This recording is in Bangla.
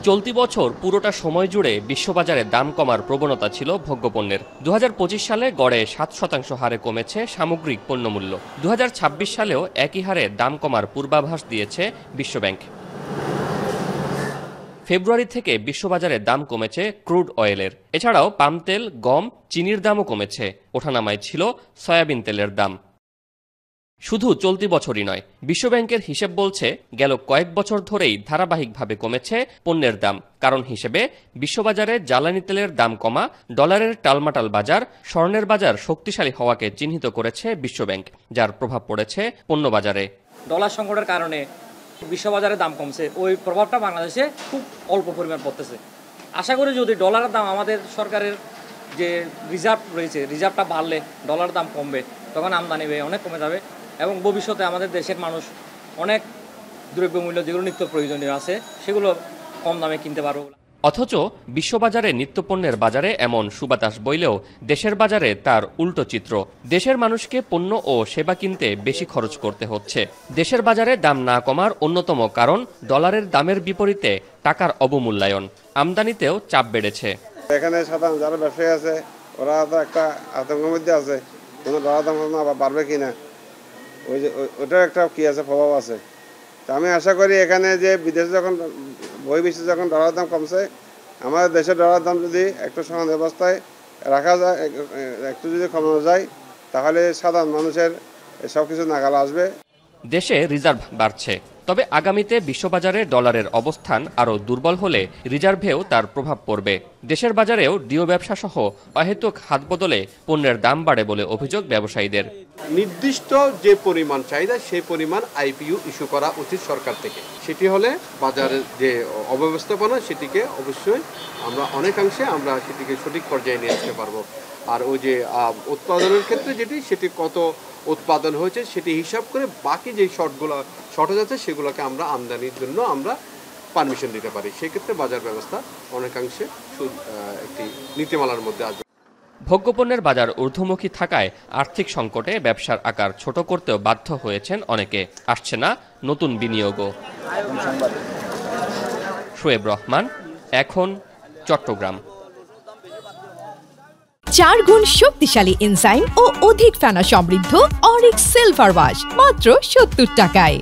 চলতি বছর পুরোটা সময় জুড়ে বিশ্ববাজারে দাম কমার প্রবণতা ছিল ভোগ্যপণ্যের। ২০২৫ সালে গড়ে ৭% হারে কমেছে সামগ্রিক পণ্যমূল্য। ২০২৬ সালেও একই হারে দাম কমার পূর্বাভাস দিয়েছে বিশ্বব্যাংক। ফেব্রুয়ারি থেকে বিশ্ববাজারে দাম কমেছে ক্রুড অয়েলের। এছাড়াও পাম তেল, গম, চিনির দামও কমেছে। ওঠানামায় ছিল সয়াবিন তেলের দাম। শুধু চলতি বছরই নয়, বিশ্বব্যাংকের হিসেব বলছে গেল কয়েক বছর ধরেই ধারাবাহিকভাবে কমেছে পণ্যের দাম। কারণ হিসেবে বিশ্ববাজারে জ্বালানি তেলের দাম কমা, ডলারের টালমাটাল বাজার, স্বর্ণের বাজার শক্তিশালী হওয়াকে চিহ্নিত করেছে বিশ্বব্যাংক, যার প্রভাব পড়েছে পণ্য বাজারে। ডলার সংকটের কারণে বিশ্ববাজারে দাম কমছে, ওই প্রভাবটা বাংলাদেশে খুব অল্প পরিমাণ পড়তেছে। আশা করি যদি ডলারের দাম, আমাদের সরকারের যে রিজার্ভ রয়েছে, রিজার্ভটা বাড়লে ডলার দাম কমবে, তখন আমদানি অনেক কমে যাবে এবং ভবিষ্যতে আমাদের দেশের মানুষ অনেক দ্রব্যমূল্য যেগুলো নিত্য প্রয়োজনীয় আছে সেগুলো কম দামে কিনতে পারবে। অথচ বিশ্ববাজারে নিত্যপণ্যের বাজারে এমন সুবাতাস বইলেও দেশের বাজারে তার উল্টো চিত্র। দেশের মানুষকে পণ্য ও সেবা কিনতে বেশি খরচ করতে হচ্ছে। দেশের বাজারে দাম না কমার অন্যতম কারণ ডলারের দামের বিপরীতে টাকার অবমূল্যায়ন। আমদানিতেও চাপ বেড়েছে। এখানে সাধারণ যারা ব্যবসায়ী আছে ওরা তো একটা আতঙ্কের মধ্যে আছে, কোনো ডলার দাম আবার বাড়বে কিনা, ওইটার একটা কি আছে, প্রভাব আছে। তো আমি আশা করি এখানে যে বিদেশে যখন বহির্বিশ্বে যখন ডলার দাম কমছে, আমাদের দেশের ডলার দাম যদি একটু সমান অবস্থায় রাখা যায়, একটু যদি কমানো যায়, তাহলে সাধারণ মানুষের সব কিছু নাগালে আসবে। দেশে রিজার্ভ বাড়ছে, তবে আগামীতে বিশ্ববাজারে ডলারের অবস্থান আরও দুর্বল হলে রিজার্ভেও তার প্রভাব পড়বে। দেশের বাজারেও ডিও ব্যবসা সহ অহেতুক হাত বদলে পণ্যের দাম বাড়ে বলে অভিযোগ ব্যবসায়ীদের। নির্দিষ্ট যে পরিমাণ চাহিদা সেই পরিমাণ আইপিইউ ইস্যু করা উচিত সরকার থেকে। সেটি হলে বাজারের যে অব্যবস্থাপনা সেটিকে অবশ্যই আমরা অনেকাংশে আমরা সেটিকে সঠিক পর্যায়ে নিয়ে আসতে পারবো। আর ওই যে উৎপাদনের ক্ষেত্রে সেটি কত উৎপাদন হয়েছে সেটি হিসাব করে বাকি যে শর্টেজ আছে সেগুলোকে আমরা আমদানির জন্য আমরা পারমিশন দিতে পারি। সেক্ষেত্রে বাজার ব্যবস্থা অনেকাংশে একটি নীতিমালার মধ্যে আসবে। ভোগ্যপণ্যের বাজার ঊর্ধ্বমুখী থাকায় আর্থিক সংকটে ব্যবসার আকার ছোট করতেও বাধ্য হয়েছেন অনেকে। আসছে না নতুন বিনিয়োগও। শোয়েব রহমান, এখন, চট্টগ্রাম। 4 গুণ শক্তিশালী এনজাইম ও অধিক ফেনা সমৃদ্ধ অরিক সিলভার ওয়াশ মাত্র 70 টাকায়।